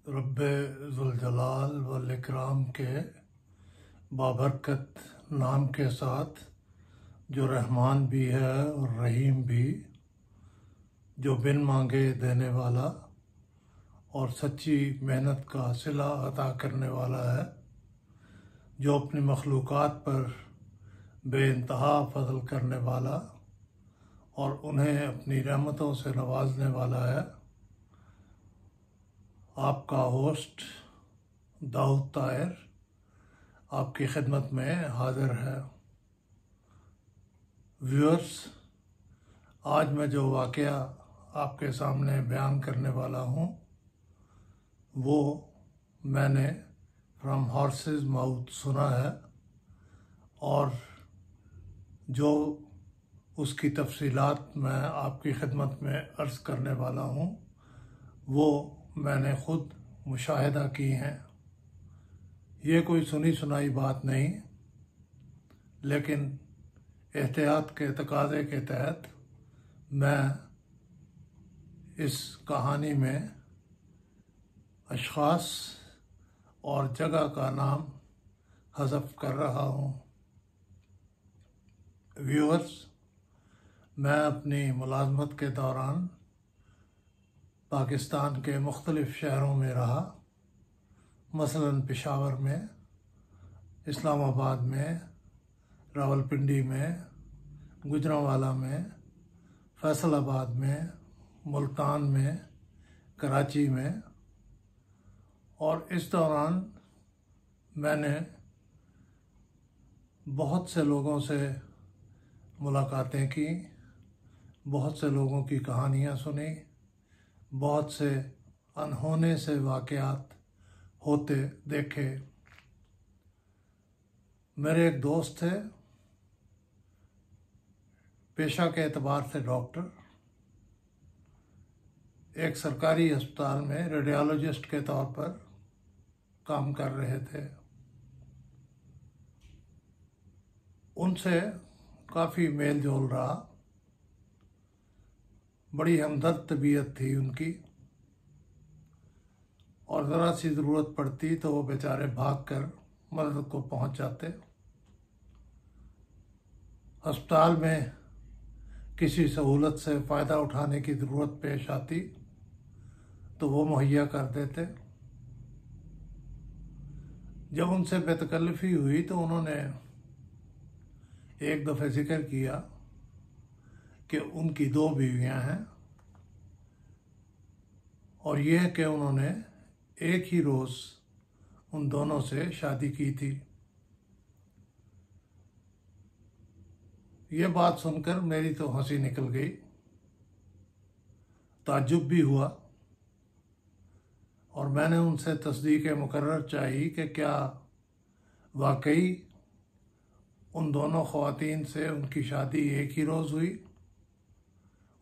रब्बे ज़ुल जलाल वल इकराम के बाबरकत नाम के साथ, जो रहमान भी है और रहीम भी, जो बिन मांगे देने वाला और सच्ची मेहनत का सिला अता करने वाला है, जो अपनी मखलूक़ात पर बेइंतहा फ़ज़ल करने वाला और उन्हें अपनी रहमतों से नवाजने वाला है। आपका होस्ट दाऊद ताहिर आपकी खिदमत में हाज़िर है। व्यूअर्स, आज मैं जो वाक़या आपके सामने बयान करने वाला हूँ वो मैंने फ्रॉम हॉर्सेस माउथ सुना है, और जो उसकी तफसीलात मैं आपकी खिदमत में अर्ज़ करने वाला हूँ वो मैंने ख़ुद मुशाहिदा की हैं। ये कोई सुनी सुनाई बात नहीं, लेकिन एहतियात के तकाज़े के तहत मैं इस कहानी में अशख़ास और जगह का नाम हज़फ कर रहा हूँ। व्यूअर्स, मैं अपनी मुलाज़मत के दौरान पाकिस्तान के मुख्तलिफ़ शहरों में रहा, मसलन पेशावर में, इस्लामाबाद में, रावलपिंडी में, गुजरांवाला में, फैसलाबाद में, मुल्तान में, कराची में, और इस दौरान मैंने बहुत से लोगों से मुलाकातें की, बहुत से लोगों की कहानियाँ सुनी, बहुत से अनहोने से वाक़यात होते देखे। मेरे एक दोस्त थे, पेशा के एतबार से डॉक्टर, एक सरकारी अस्पताल में रेडियोलॉजिस्ट के तौर पर काम कर रहे थे। उनसे काफ़ी मेल जोल रहा, बड़ी हमदर्द तबीयत थी उनकी, और ज़रा सी ज़रूरत पड़ती तो वो बेचारे भागकर मदद को पहुंच जाते। अस्पताल में किसी सहूलत से फ़ायदा उठाने की ज़रूरत पेश आती तो वो मुहैया कर देते। जब उनसे बेतकल्लफ़ी हुई तो उन्होंने एक दफ़े ज़िक्र किया कि उनकी 2 बीवियां हैं, और यह कि उन्होंने एक ही रोज़ उन दोनों से शादी की थी। ये बात सुनकर मेरी तो हंसी निकल गई, ताज्जुब भी हुआ, और मैंने उनसे तस्दीक मुकर्रर चाही कि क्या वाकई उन दोनों ख़वातीन से उनकी शादी एक ही रोज़ हुई।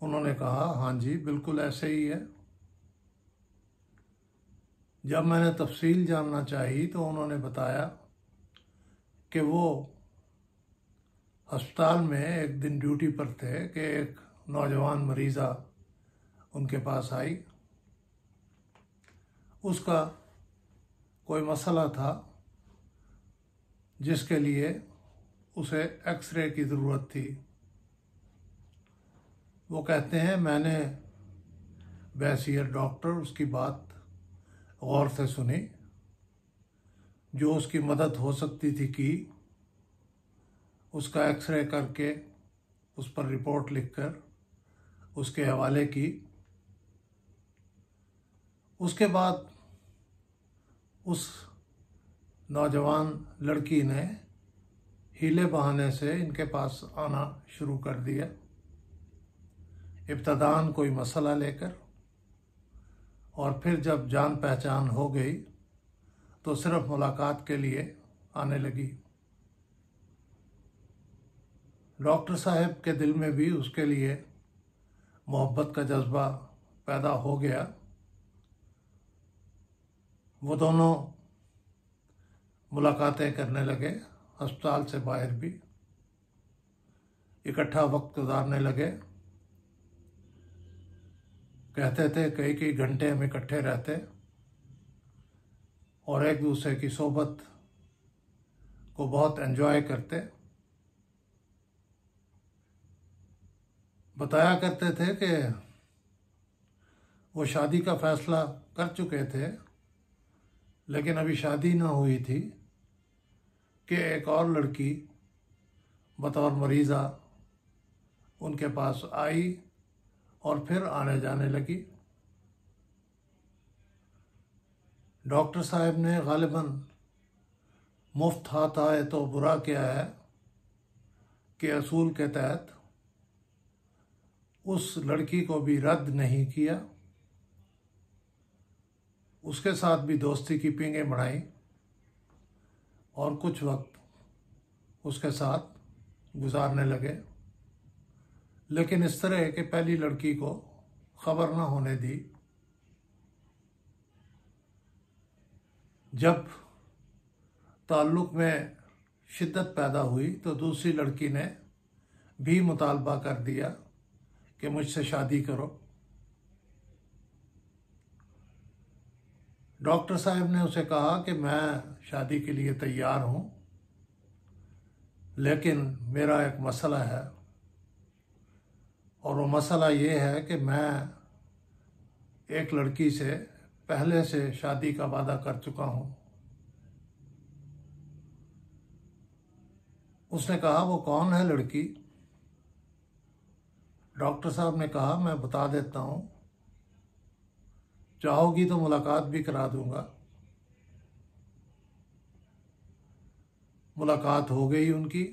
उन्होंने कहा, हाँ जी, बिल्कुल ऐसे ही है। जब मैंने तफसील जानना चाही तो उन्होंने बताया कि वो अस्पताल में एक दिन ड्यूटी पर थे कि एक नौजवान मरीज़ा उनके पास आई। उसका कोई मसला था जिसके लिए उसे एक्सरे की ज़रूरत थी। वो कहते हैं, मैंने बैसियर डॉक्टर उसकी बात गौर से सुनी, जो उसकी मदद हो सकती थी की, उसका एक्सरे करके उस पर रिपोर्ट लिखकर उसके हवाले की। उसके बाद उस नौजवान लड़की ने हीले बहाने से इनके पास आना शुरू कर दिया, इब्तदान कोई मसला लेकर, और फिर जब जान पहचान हो गई तो सिर्फ मुलाकात के लिए आने लगी। डॉक्टर साहब के दिल में भी उसके लिए मोहब्बत का जज्बा पैदा हो गया। वो दोनों मुलाकातें करने लगे, अस्पताल से बाहर भी इकट्ठा वक्त गुजारने लगे। कहते थे कई कई घंटे हम इकट्ठे रहते। और एक दूसरे की सोबत को बहुत एंजॉय करते। बताया करते थे कि वो शादी का फैसला कर चुके थे, लेकिन अभी शादी ना हुई थी कि एक और लड़की बतौर मरीज़ा उनके पास आई और फिर आने जाने लगी। डॉक्टर साहब ने गालिबन मुफ्त हाथ आए तो बुरा क्या है कि असूल के तहत उस लड़की को भी रद्द नहीं किया, उसके साथ भी दोस्ती की पींगें बढ़ाई और कुछ वक्त उसके साथ गुजारने लगे, लेकिन इस तरह कि पहली लड़की को खबर ना होने दी। जब ताल्लुक़ में शिद्दत पैदा हुई तो दूसरी लड़की ने भी मुतालबा कर दिया कि मुझसे शादी करो। डॉक्टर साहब ने उसे कहा कि मैं शादी के लिए तैयार हूँ, लेकिन मेरा एक मसला है, और वो मसला ये है कि मैं एक लड़की से पहले से शादी का वादा कर चुका हूँ। उसने कहा, वो कौन है लड़की? डॉक्टर साहब ने कहा, मैं बता देता हूँ, चाहोगी तो मुलाकात भी करा दूंगा। मुलाकात हो गई उनकी।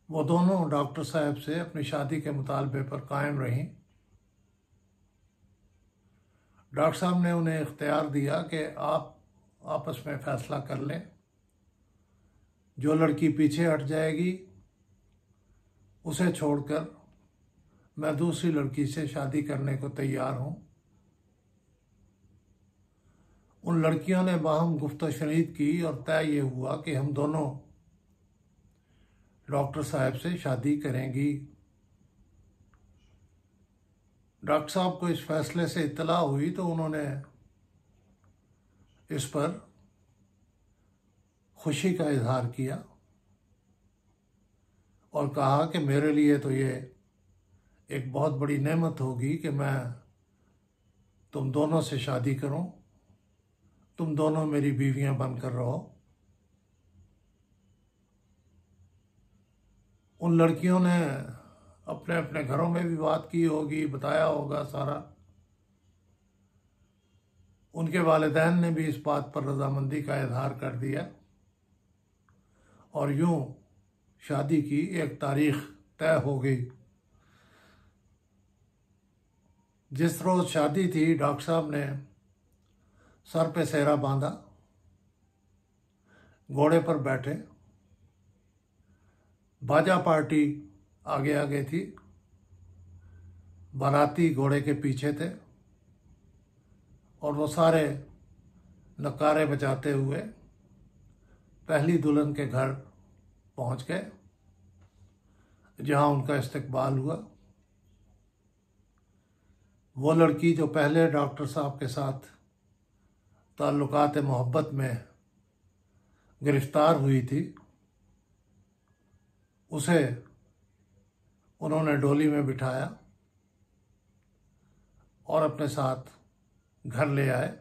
वो दोनों डॉक्टर साहब से अपनी शादी के मुतालबे पर कायम रहीं। डॉक्टर साहब ने उन्हें इख्तियार दिया कि आप आपस में फ़ैसला कर लें, जो लड़की पीछे हट जाएगी उसे छोड़कर मैं दूसरी लड़की से शादी करने को तैयार हूँ। उन लड़कियों ने बाहम गुफ्तगू शनीद की और तय ये हुआ कि हम दोनों डॉक्टर साहब से शादी करेंगी। डॉक्टर साहब को इस फैसले से इत्तला हुई तो उन्होंने इस पर खुशी का इजहार किया और कहा कि मेरे लिए तो ये एक बहुत बड़ी नेमत होगी कि मैं तुम दोनों से शादी करूं, तुम दोनों मेरी बीवियां बनकर रहो। उन लड़कियों ने अपने अपने घरों में भी बात की होगी, बताया होगा सारा। उनके वालिदैन ने भी इस बात पर रजामंदी का इजहार कर दिया और यूं शादी की एक तारीख तय हो गई। जिस रोज़ शादी थी, डॉक्टर साहब ने सर पे सेहरा बांधा, घोड़े पर बैठे, बाजा पार्टी आगे आगे थी, बाराती घोड़े के पीछे थे और वो सारे नकारे बजाते हुए पहली दुल्हन के घर पहुंच गए, जहां उनका इस्तकबाल हुआ। वो लड़की जो पहले डॉक्टर साहब के साथ ताल्लुकात मोहब्बत में गिरफ्तार हुई थी, उसे उन्होंने डोली में बिठाया और अपने साथ घर ले आए।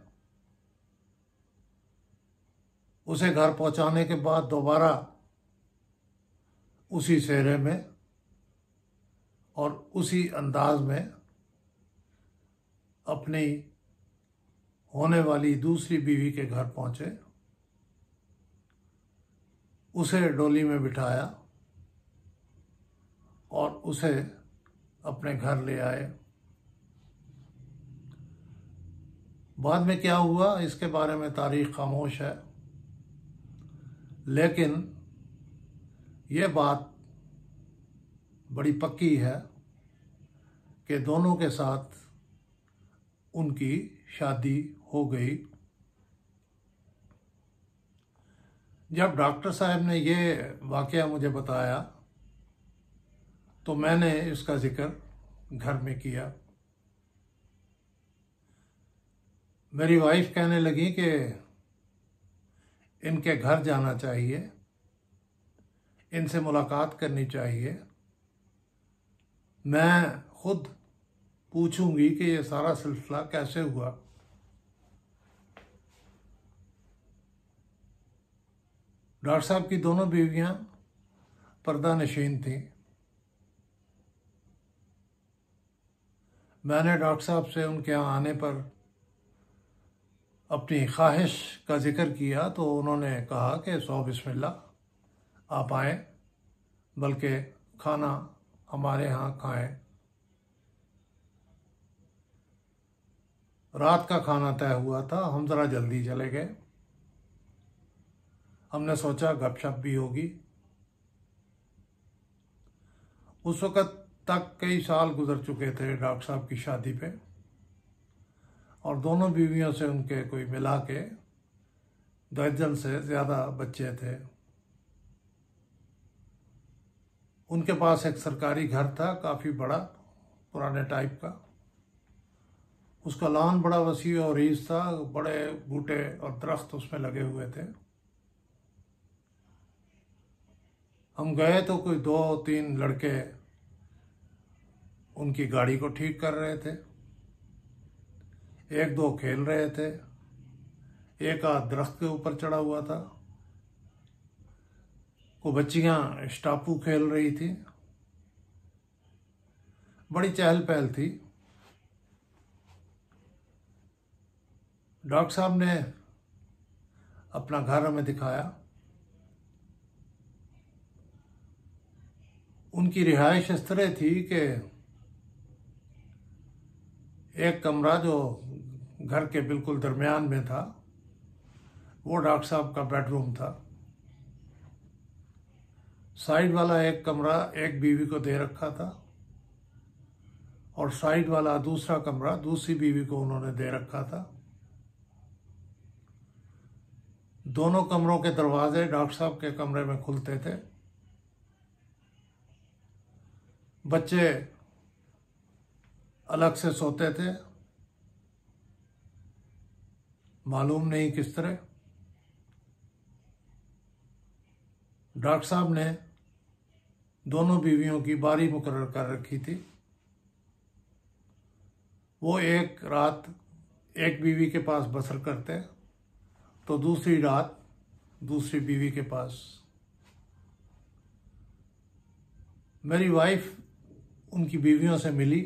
उसे घर पहुंचाने के बाद दोबारा उसी सेहरे में और उसी अंदाज में अपनी होने वाली दूसरी बीवी के घर पहुंचे, उसे डोली में बिठाया और उसे अपने घर ले आए। बाद में क्या हुआ इसके बारे में तारीख खामोश है, लेकिन ये बात बड़ी पक्की है कि दोनों के साथ उनकी शादी हो गई। जब डॉक्टर साहब ने ये वाक़या मुझे बताया तो मैंने इसका जिक्र घर में किया। मेरी वाइफ कहने लगी कि इनके घर जाना चाहिए, इनसे मुलाकात करनी चाहिए, मैं खुद पूछूंगी कि ये सारा सिलसिला कैसे हुआ। डॉक्टर साहब की दोनों बीवियां पर्दा नशीन थीं। मैंने डॉक्टर साहब से उनके यहाँ आने पर अपनी ख्वाहिश का जिक्र किया तो उन्होंने कहा कि सौ बिस्मिल्लाह आप आएँ, बल्कि खाना हमारे यहाँ खाएं। रात का खाना तय हुआ था, हम ज़रा जल्दी चले गए। हमने सोचा गपशप भी होगी। उस वक़्त तक कई साल गुजर चुके थे डॉक्टर साहब की शादी पे, और दोनों बीवियों से उनके कोई मिला के दर्जन से ज़्यादा बच्चे थे। उनके पास एक सरकारी घर था, काफ़ी बड़ा, पुराने टाइप का। उसका लॉन बड़ा वसी और रीज था, बड़े बूटे और दरख्त उसमें लगे हुए थे। हम गए तो कोई 2-3 लड़के उनकी गाड़ी को ठीक कर रहे थे, 1-2 खेल रहे थे, एक आध दरख्त के ऊपर चढ़ा हुआ था, को बच्चियां स्टापू खेल रही थी। बड़ी चहल पहल थी। डॉक्टर साहब ने अपना घर हमें दिखाया। उनकी रिहाइश इस तरह थी कि एक कमरा जो घर के बिल्कुल दरमियान में था वो डॉक्टर साहब का बेडरूम था। साइड वाला एक कमरा एक बीवी को दे रखा था, और साइड वाला दूसरा कमरा दूसरी बीवी को उन्होंने दे रखा था। दोनों कमरों के दरवाजे डॉक्टर साहब के कमरे में खुलते थे। बच्चे अलग से सोते थे, मालूम नहीं किस तरह। डॉक्टर साहब ने दोनों बीवियों की बारी मुकर्रर कर रखी थी। वो एक रात एक बीवी के पास बसर करते तो दूसरी रात दूसरी बीवी के पास। मेरी वाइफ उनकी बीवियों से मिली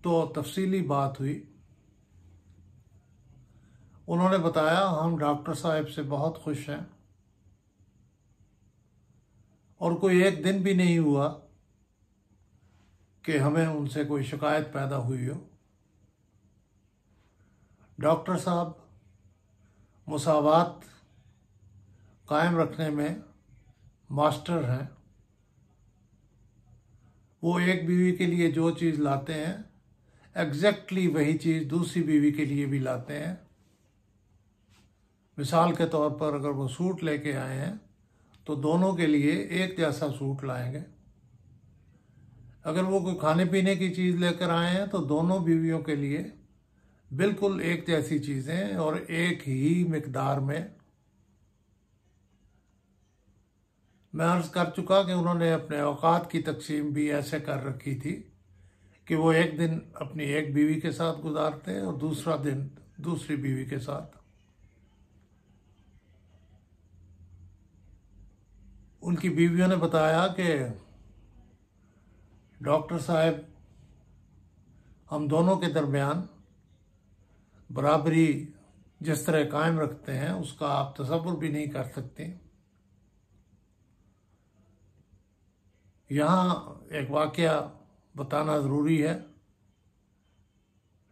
तो तफसीली बात हुई। उन्होंने बताया हम डॉक्टर साहब से बहुत खुश हैं, और कोई एक दिन भी नहीं हुआ कि हमें उनसे कोई शिकायत पैदा हुई हो। डॉक्टर साहब मुसावात कायम रखने में मास्टर हैं। वो एक बीवी के लिए जो चीज़ लाते हैं एग्जैक्टली वही चीज़ दूसरी बीवी के लिए भी लाते हैं। मिसाल के तौर पर अगर वो सूट लेके आए हैं तो दोनों के लिए एक जैसा सूट लाएंगे। अगर वो कोई खाने पीने की चीज़ लेकर आए हैं तो दोनों बीवियों के लिए बिल्कुल एक जैसी चीज़ें और एक ही मिकदार में। मैं अर्ज़ कर चुका कि उन्होंने अपने औकात की तकसीम भी ऐसे कर रखी थी कि वो एक दिन अपनी एक बीवी के साथ गुजारते और दूसरा दिन दूसरी बीवी के साथ। उनकी बीवियों ने बताया कि डॉक्टर साहब हम दोनों के दरमियान बराबरी जिस तरह कायम रखते हैं उसका आप तसव्वुर भी नहीं कर सकते। यहाँ एक वाक़या बताना ज़रूरी है।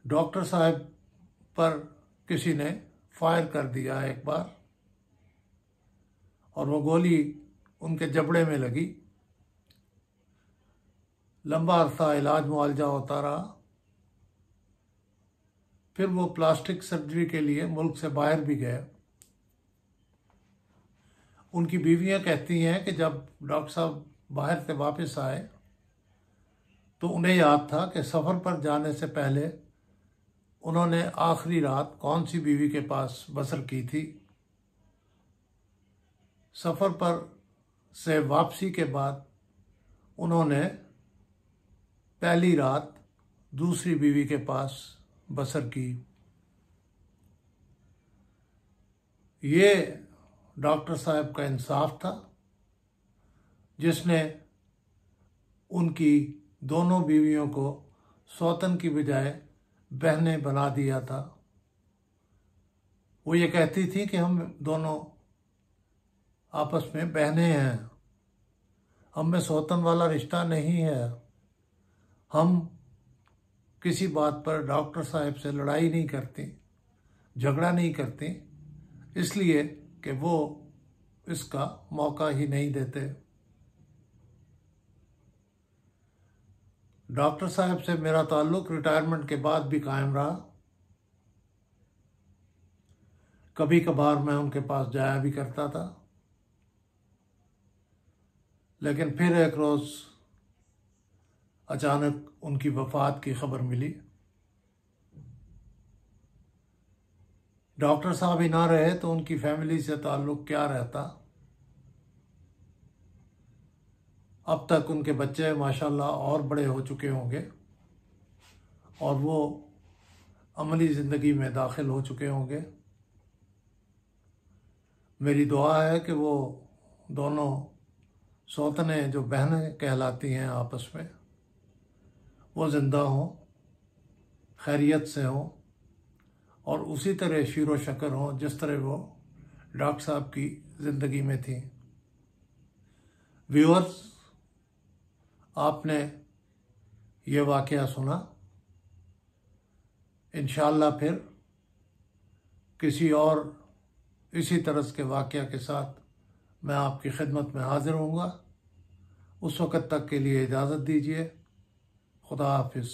डॉक्टर साहब पर किसी ने फायर कर दिया एक बार, और वो गोली उनके जबड़े में लगी। लंबा अरसा इलाज मुआवजा होता रहा। फिर वो प्लास्टिक सर्जरी के लिए मुल्क से बाहर भी गए। उनकी बीवियां कहती हैं कि जब डॉक्टर साहब बाहर से वापस आए तो उन्हें याद था कि सफ़र पर जाने से पहले उन्होंने आखिरी रात कौन सी बीवी के पास बसर की थी। सफ़र पर से वापसी के बाद उन्होंने पहली रात दूसरी बीवी के पास बसर की। ये डॉक्टर साहब का इंसाफ था जिसने उनकी दोनों बीवियों को सौतन की बजाय बहनें बना दिया था। वो ये कहती थी कि हम दोनों आपस में बहनें हैं, हम में सौतन वाला रिश्ता नहीं है। हम किसी बात पर डॉक्टर साहब से लड़ाई नहीं करती, झगड़ा नहीं करती, इसलिए कि वो इसका मौका ही नहीं देते। डॉक्टर साहब से मेरा ताल्लुक़ रिटायरमेंट के बाद भी कायम रहा। कभी कभार मैं उनके पास जाया भी करता था, लेकिन फिर एक रोज़ अचानक उनकी वफ़ात की खबर मिली। डॉक्टर साहब ही ना रहे तो उनकी फैमिली से ताल्लुक़ क्या रहता। अब तक उनके बच्चे माशाल्लाह और बड़े हो चुके होंगे और वो अमली ज़िंदगी में दाखिल हो चुके होंगे। मेरी दुआ है कि वो दोनों सौतनें जो बहनें कहलाती हैं आपस में, वो ज़िंदा हों, खैरियत से हों और उसी तरह शीरो शकर हों जिस तरह वो डॉक्टर साहब की ज़िंदगी में थी। व्यूअर्स, आपने ये वाक़या सुना। इंशाअल्लाह फिर किसी और इसी तरह के वाक़या के साथ मैं आपकी खिदमत में हाज़िर होऊंगा। उस वक़्त तक के लिए इजाज़त दीजिए। खुदा हाफिज़।